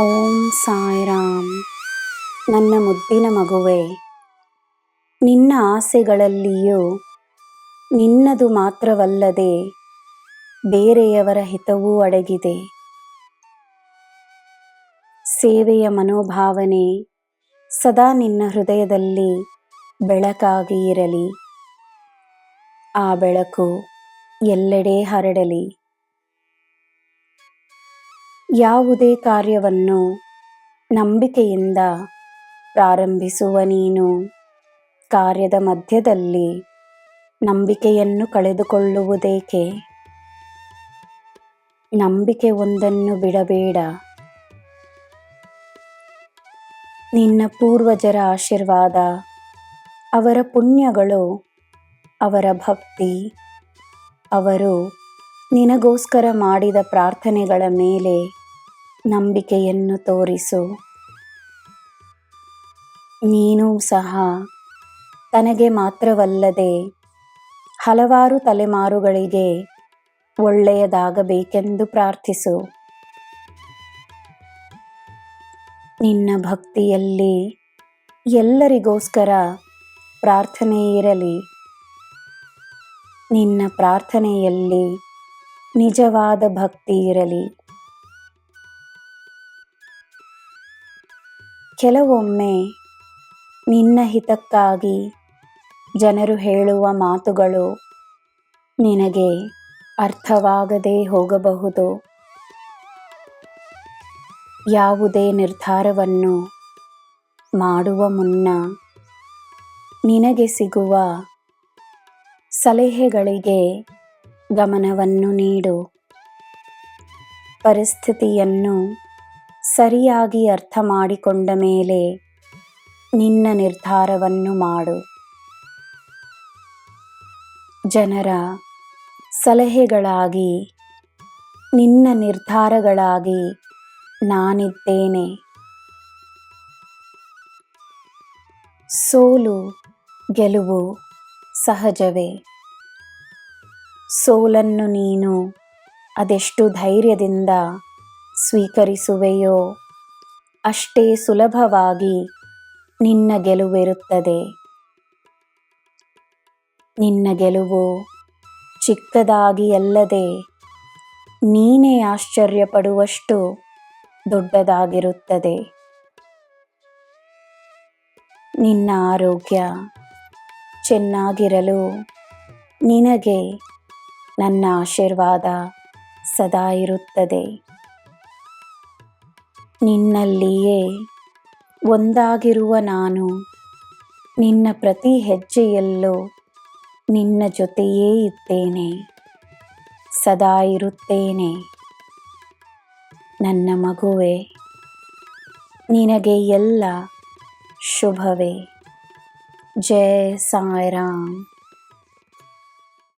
ಓಂ ಸಾಯಿರಾಮ್. ನನ್ನ ಮುದ್ದಿನ ಮಗುವೆ, ನಿನ್ನ ಆಸೆಗಳಲ್ಲಿಯೂ ನಿನ್ನದು ಮಾತ್ರವಲ್ಲದೆ ಬೇರೆಯವರ ಹಿತವೂ ಅಡಗಿದೆ. ಸೇವೆಯ ಮನೋಭಾವನೆ ಸದಾ ನಿನ್ನ ಹೃದಯದಲ್ಲಿ ಬೆಳಕಾಗಿ ಇರಲಿ. ಆ ಬೆಳಕು ಎಲ್ಲೆಡೆ ಹರಡಲಿ. ಯಾವುದೇ ಕಾರ್ಯವನ್ನು ನಂಬಿಕೆಯಿಂದ ಪ್ರಾರಂಭಿಸುವ ನೀನು ಕಾರ್ಯದ ಮಧ್ಯದಲ್ಲಿ ನಂಬಿಕೆಯನ್ನು ಕಳೆದುಕೊಳ್ಳುವುದೇಕೆ? ನಂಬಿಕೆ ಒಂದನ್ನು ಬಿಡಬೇಡ. ನಿನ್ನ ಪೂರ್ವಜರ ಆಶೀರ್ವಾದ, ಅವರ ಪುಣ್ಯಗಳು, ಅವರ ಭಕ್ತಿ, ಅವರು ನಿನಗೋಸ್ಕರ ಮಾಡಿದ ಪ್ರಾರ್ಥನೆಗಳ ಮೇಲೆ ನಂಬಿಕೆಯನ್ನು ತೋರಿಸು. ನೀನೂ ಸಹ ತನಗೆ ಮಾತ್ರವಲ್ಲದೆ ಹಲವಾರು ತಲೆಮಾರುಗಳಿಗೆ ಒಳ್ಳೆಯದಾಗಬೇಕೆಂದು ಪ್ರಾರ್ಥಿಸು. ನಿನ್ನ ಭಕ್ತಿಯಲ್ಲಿ ಎಲ್ಲರಿಗೋಸ್ಕರ ಪ್ರಾರ್ಥನೆ ಇರಲಿ. ನಿನ್ನ ಪ್ರಾರ್ಥನೆಯಲ್ಲಿ ನಿಜವಾದ ಭಕ್ತಿ ಇರಲಿ. ಕೆಲವೊಮ್ಮೆ ನಿನ್ನ ಹಿತಕ್ಕಾಗಿ ಜನರು ಹೇಳುವ ಮಾತುಗಳು ನಿನಗೆ ಅರ್ಥವಾಗದೇ ಹೋಗಬಹುದು. ಯಾವುದೇ ನಿರ್ಧಾರವನ್ನು ಮಾಡುವ ಮುನ್ನ ನಿನಗೆ ಸಿಗುವ ಸಲಹೆಗಳಿಗೆ ಗಮನವನ್ನು ನೀಡು. ಪರಿಸ್ಥಿತಿಯನ್ನು ಸರಿಯಾಗಿ ಅರ್ಥ ಮಾಡಿಕೊಂಡ ಮೇಲೆ ನಿನ್ನ ನಿರ್ಧಾರವನ್ನು ಮಾಡು. ಜನರ ಸಲಹೆಗಳಾಗಿ ನಿನ್ನ ನಿರ್ಧಾರಗಳಾಗಿ ನಾನಿದ್ದೇನೆ. ಸೋಲು ಗೆಲುವು ಸಹಜವೇ. ಸೋಲನ್ನು ನೀನು ಅದೆಷ್ಟು ಧೈರ್ಯದಿಂದ ಸ್ವೀಕರಿಸುವೆಯೋ ಅಷ್ಟೇ ಸುಲಭವಾಗಿ ನಿನ್ನ ಗೆಲುವಿರುತ್ತದೆ. ನಿನ್ನ ಗೆಲುವು ಚಿಕ್ಕದಾಗಿ ಅಲ್ಲದೆ ನೀನೇ ಆಶ್ಚರ್ಯಪಡುವಷ್ಟು ದೊಡ್ಡದಾಗಿರುತ್ತದೆ. ನಿನ್ನ ಆರೋಗ್ಯ ಚೆನ್ನಾಗಿರಲು ನಿನಗೆ ನನ್ನ ಆಶೀರ್ವಾದ ಸದಾ ಇರುತ್ತದೆ. ನಿನ್ನಲ್ಲಿಯೇ ಒಂದಾಗಿರುವ ನಾನು ನಿನ್ನ ಪ್ರತಿ ಹೆಜ್ಜೆಯಲ್ಲೂ ನಿನ್ನ ಜೊತೆಯೇ ಇದ್ದೇನೆ, ಸದಾ ಇರುತ್ತೇನೆ. ನನ್ನ ಮಗುವೆ, ನಿನಗೆ ಎಲ್ಲ ಶುಭವೇ. ಜೈ ಸಾಯಿರಾಮ್.